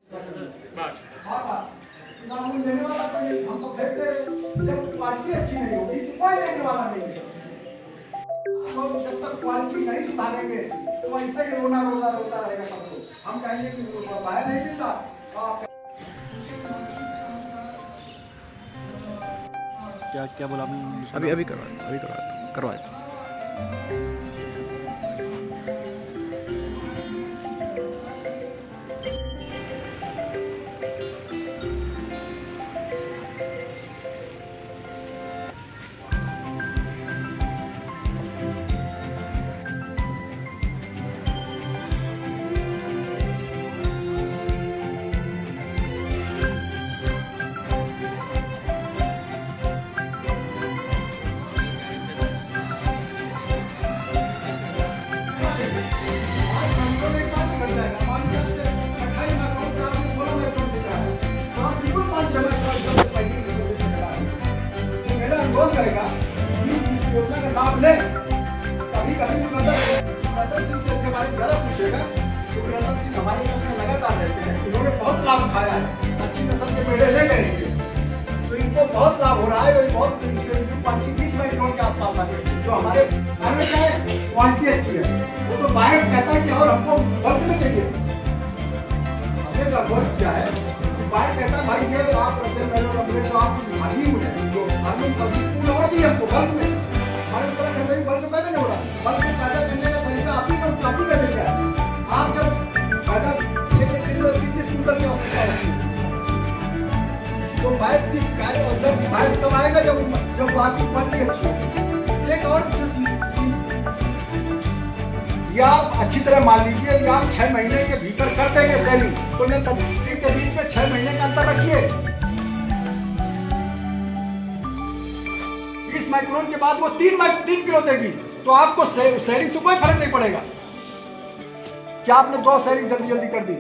साबुन देने वाला तो ये हमको फेंक दे। जब क्वालिटी अच्छी नहीं होगी तो कोई लेने वाला नहीं है। हम जब तक क्वालिटी नहीं सुधारेंगे तो ऐसे ही रोना रोता रोता रहेगा सब लोग। हम कहेंगे कि बाहर नहीं मिलता। क्या क्या बोला आपने? अभी करवाया। योजना का लाभ ले। कभी कभी रतन सिंह से इसके बारे में जरा पूछेगा, क्योंकि रतन सिंह हमारे पास में लगातार रहते हैं। इन्होंने बहुत लाभ उठाया है, अच्छी नस्ल के पेड़े ले गए हैं, तो इनको बहुत लाभ हो रहा है। वही बहुत क्वालिटी 20 माइक्रोन के आसपास आ गई, जो हमारे घर में क्या है क्वालिटी अच्छी है। वो तो बायर्स कहता है कि और हमको बल्क में चाहिए। हमने जो वर्क किया है, बायर कहता है भाई ये आप रसेल मेलो कंप्लीट तो आपकी मालूम है, जो मालूम पब्लिक स्कूल और चाहिए हमको बल्क में। हमारे ऊपर है भाई बल्क पैदा नहीं हो रहा, बल्क में पैदा करने का तरीका आप ही कैसे क्या है? आप जब पैदा कितने स्कूल तक क्या होता है तो बायर्स की शिकायत, और जब बायर्स कब आएगा जब आपकी क्वालिटी अच्छी है। एक और चीज या आप अच्छी तरह मान लीजिए, या आप 6 महीने के भीतर कर देंगे सेलिंग, तो ने तकनीक के बीच में 6 महीने का अंतर रखिए। 20 माइक्रोन के बाद वो 3 किलो देगी, तो आपको सेलिंग से कोई फर्क नहीं पड़ेगा। क्या आपने 2 सेलिंग जल्दी कर दी?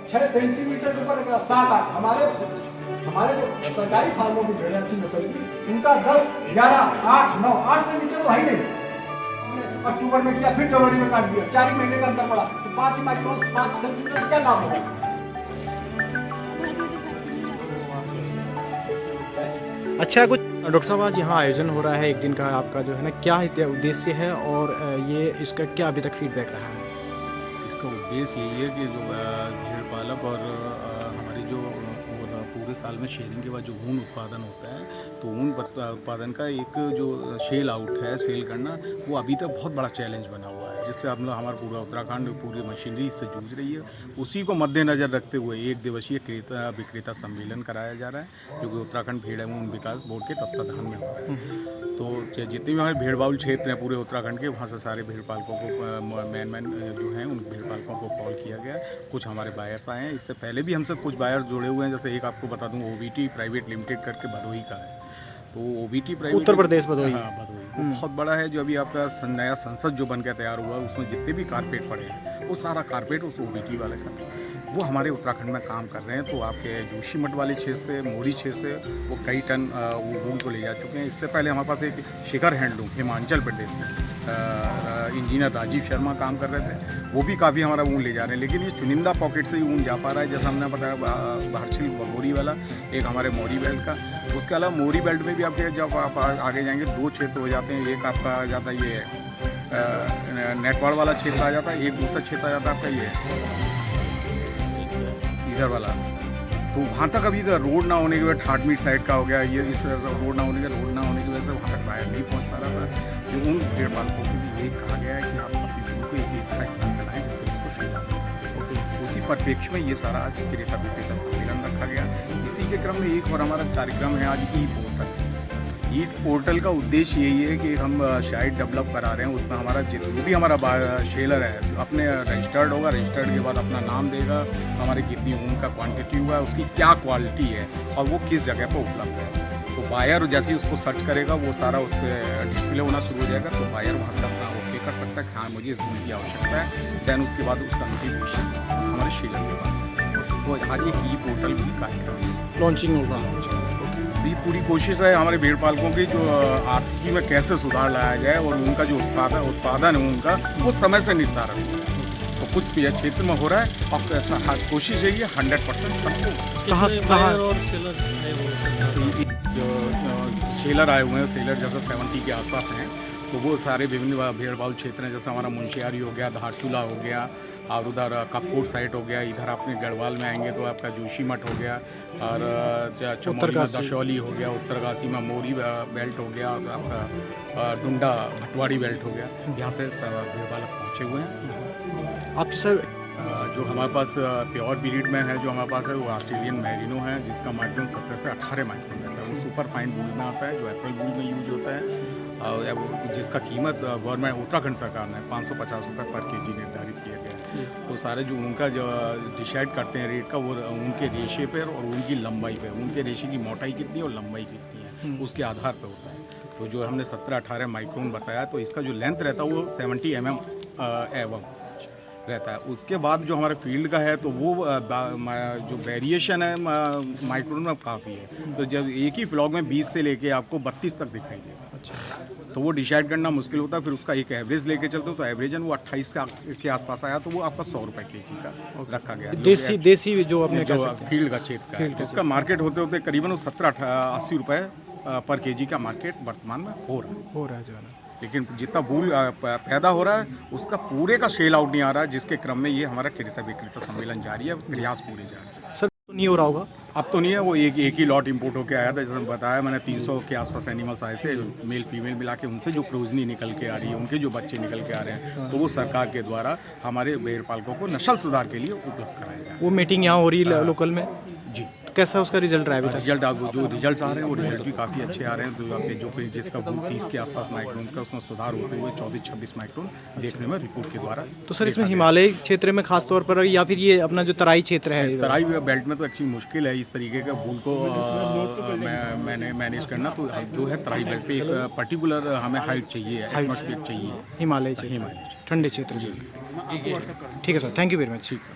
6 सेंटीमीटर के ऊपर 7-8 हमारे जो सरकारी फार्मों की भेड़ें अच्छी नस्ल की, उनका 10, 11, 8, 9, 8 से नीचे तो है ही नहीं। अक्टूबर में किया, फिर जनवरी में काट दिया, 4 महीने का अंतर पड़ा, तो 5 माइक्रोन 5 सेंटीमीटर क्या लाभ होगा? अच्छा, कुछ डॉक्टर साहब आज यहाँ आयोजन हो रहा है एक दिन का, आपका जो है ना क्या उद्देश्य है और ये इसका क्या अभी तक फीडबैक रहा है? इसका उद्देश्य यही है कि जो भेड़ पालक और हमारी जो पूरे साल में शेयरिंग के बाद जो ऊन उत्पादन होता है, तो ऊन उत्पादन का एक जो सेल आउट है, सेल करना, वो अभी तक बहुत बड़ा चैलेंज बना हुआ है, जिससे हम लोग हमारा पूरा उत्तराखंड पूरी मशीनरी इससे जूझ रही है। उसी को मद्देनज़र रखते हुए 1 दिवसीय विक्रेता सम्मेलन कराया जा रहा है, जो कि उत्तराखंड भेड़ एवं ऊन विकास बोर्ड के तत्वाधान में हो रहा है। तो जितने भी हमारे भेड़ बाहुल क्षेत्र हैं पूरे उत्तराखंड के, वहाँ से सारे भेड़ पालकों को मैन जो हैं उन भेड़ पालकों को कॉल किया गया। कुछ हमारे बायर्स आए हैं, इससे पहले भी हमसे कुछ बायर्स जुड़े हुए हैं। जैसे एक आपको बता दूं, OBT प्राइवेट लिमिटेड करके भदोही का है, तो OBT प्राइवेट उत्तर प्रदेश भदोही। हाँ, भदोही वो बहुत बड़ा है। जो अभी आपका नया संसद जो बन के तैयार हुआ, उसमें जितने भी कारपेट पड़े हैं, वो सारा कारपेट उस OBT वाले का, वो हमारे उत्तराखंड में काम कर रहे हैं। तो आपके जोशीमठ वाले क्षेत्र से, मोरी क्षेत्र से वो कई टन वो ऊन को ले जा चुके हैं। इससे पहले हमारे पास एक शिखर हैंडलूम हिमाचल प्रदेश से इंजीनियर राजीव शर्मा काम कर रहे थे, वो भी काफ़ी हमारा ऊन ले जा रहे हैं। लेकिन ये चुनिंदा पॉकेट से ही ऊन जा पा रहा है। जैसा हमने बताया हर्षिल मोरी वाला, एक हमारे मोरी बेल्ट का। उसके अलावा मोरी बेल्ट में भी आपके जब आप आगे जाएंगे 2 क्षेत्र हो जाते हैं। एक आपका आ जाता है ये नेटवाड़ वाला क्षेत्र आ जाता है, एक दूसरा क्षेत्र आ जाता है आपका ये इधर वाला। तो वहाँ तक अभी रोड ना होने की वजह, ठाटमीट साइड का हो गया ये, इस रोड ना होने की वजह से वहाँ तक बाहर नहीं पहुँच पा रहा था। जो उन भेड़ पालकों को भी यही कहा गया है कि आप अपनी भूल को एक स्थान बनाएं, जिससे उसको शेला ओके। उसी परिप्रेक्ष्य में ये सारा आज क्रेता विक्रेता सम्मेलन रखा गया। इसी के क्रम में एक और हमारा कार्यक्रम है आज ई पोर्टल का उद्देश्य यही है कि हम साइट डेवलप करा रहे हैं। उसमें हमारा जो भी हमारा शेलर है अपने रजिस्टर्ड होगा, रजिस्टर्ड के बाद अपना नाम देगा, हमारे कितनी ऊन का क्वांटिटी हुआ है, उसकी क्या क्वालिटी है और वो किस जगह पर उपलब्ध है। तो बायर जैसे ही उसको सर्च करेगा वो सारा उस पर डिस्प्ले होना शुरू हो जाएगा। तो बायर वहाँ से अपना ओके कर सकता है कि हाँ मुझे इस ऊन की आवश्यकता है। दैन उसके बाद उसका नोटिफिकेशन हमारे शेलर के पास। तो आज एक ई पोर्टल भी कार्यक्रम लॉन्चिंग होगा। ये पूरी कोशिश है हमारे भेड़ पालकों की जो आर्थिकी में कैसे सुधार लाया जाए और उनका जो उत्पादन है उनका वो समय से निस्तारण हो। तो कुछ कुछ क्षेत्र में हो रहा है और अच्छा कोशिश है ये 100% सबको। कहाँ और सेलर है वो सब? जो सेलर आए हुए हैं, सेलर जैसा 70 के आसपास हैं, तो वो सारे विभिन्न भीड़भाड़ क्षेत्र हैं, जैसे हमारा मुंशियारी हो गया, धारचूला हो गया, और उधर कपकोट साइड हो गया, इधर आपने गढ़वाल में आएंगे तो आपका जोशी मठ हो गया, और चमोली में दशौली हो गया, उत्तरकाशी में मोरी बेल्ट हो गया, और आपका डुंडा भटवाड़ी बेल्ट हो गया। यहाँ से भीड़भाड़ पहुँचे हुए हैं। आपके सर जो हमारे पास प्योर ब्रीड में है, जो हमारे पास है वो ऑस्ट्रेलियन मैरिनो है, जिसका माइक्रोन 17 से 18 माइक्रोन रहता है। वो सुपर फाइन बूल में आता है, जो एप्पल बूल में यूज होता है, और जिसका कीमत गवर्नमेंट उत्तराखंड सरकार ने 550 रुपये पर केजी निर्धारित किया गया है। तो सारे जो उनका जो डिसाइड करते हैं रेट का, वो उनके रेशे पर और उनकी लंबाई पे, उनके रेशे की मोटाई कितनी और लंबाई कितनी है, उसके आधार पर होता है। तो जो हमने 17-18 माइक्रोन बताया, तो इसका जो लेंथ रहता है वो 70 mm एवं रहता है। उसके बाद जो हमारे फील्ड का है, तो वो जो वेरिएशन है माइक्रोन में काफ़ी है। तो जब एक ही फ्लॉग में 20 से लेके आपको 32 तक दिखाई देगा। अच्छा, तो वो डिसाइड करना मुश्किल होता है। फिर उसका एक एवरेज लेके चलते हो, तो एवरेजन वो 28 के आसपास आया, तो वो आपका 100 रुपये केजी का रखा गया। देसी जो अपने जो फील्ड का क्षेत्र का है, जिसका मार्केट होते होते करीबन 70-80 रुपये पर केजी का मार्केट वर्तमान में हो रहा है। जो है ना, लेकिन जितना वूल पैदा हो रहा है, उसका पूरे का सेल आउट नहीं आ रहा है, जिसके क्रम में ये हमारा क्रेता विक्रेता सम्मेलन जारी है, प्रयास पूरे जारी है। सर तो नहीं हो रहा होगा? अब तो नहीं है, वो एक ही लॉट इंपोर्ट होकर आया था, जैसे बताया मैंने, 300 के आसपास एनिमल्स आए थे, मेल फीमेल मिला के, उनसे जो प्रोजनी निकल के आ रही है, उनके जो बच्चे निकल के आ रहे हैं, तो वो सरकार के द्वारा हमारे भेड़ पालकों को नस्ल सुधार के लिए उपलब्ध कराया जाए। वो मीटिंग यहाँ हो रही है लोकल में जी। तो कैसा उसका रिजल्ट रहा है अभी तक? रिजल्ट जो रिजल्ट आ रहे हैं, वो रिजल्ट भी काफ़ी अच्छे आ रहे हैं। तो आपके जो जिसका वूल 30 के आसपास माइक्रोन का, उसमें सुधार होते हुए 24-26 माइक्रोन देखने में रिपोर्ट के द्वारा। तो सर इसमें हिमालय क्षेत्र में खास तौर पर, या फिर ये अपना जो तराई क्षेत्र है? तराई बेल्ट में तो एक्चुअली मुश्किल है इस तरीके का वूल को मैंने मैनेज करना। तो जो है तराई बेल्ट पे एक पर्टिकुलर हमें हाइट चाहिए, एटमॉस्फेयर चाहिए, हिमालय हिमालय ठंडे क्षेत्र। ठीक है sir, thank you very much. ठीक सर।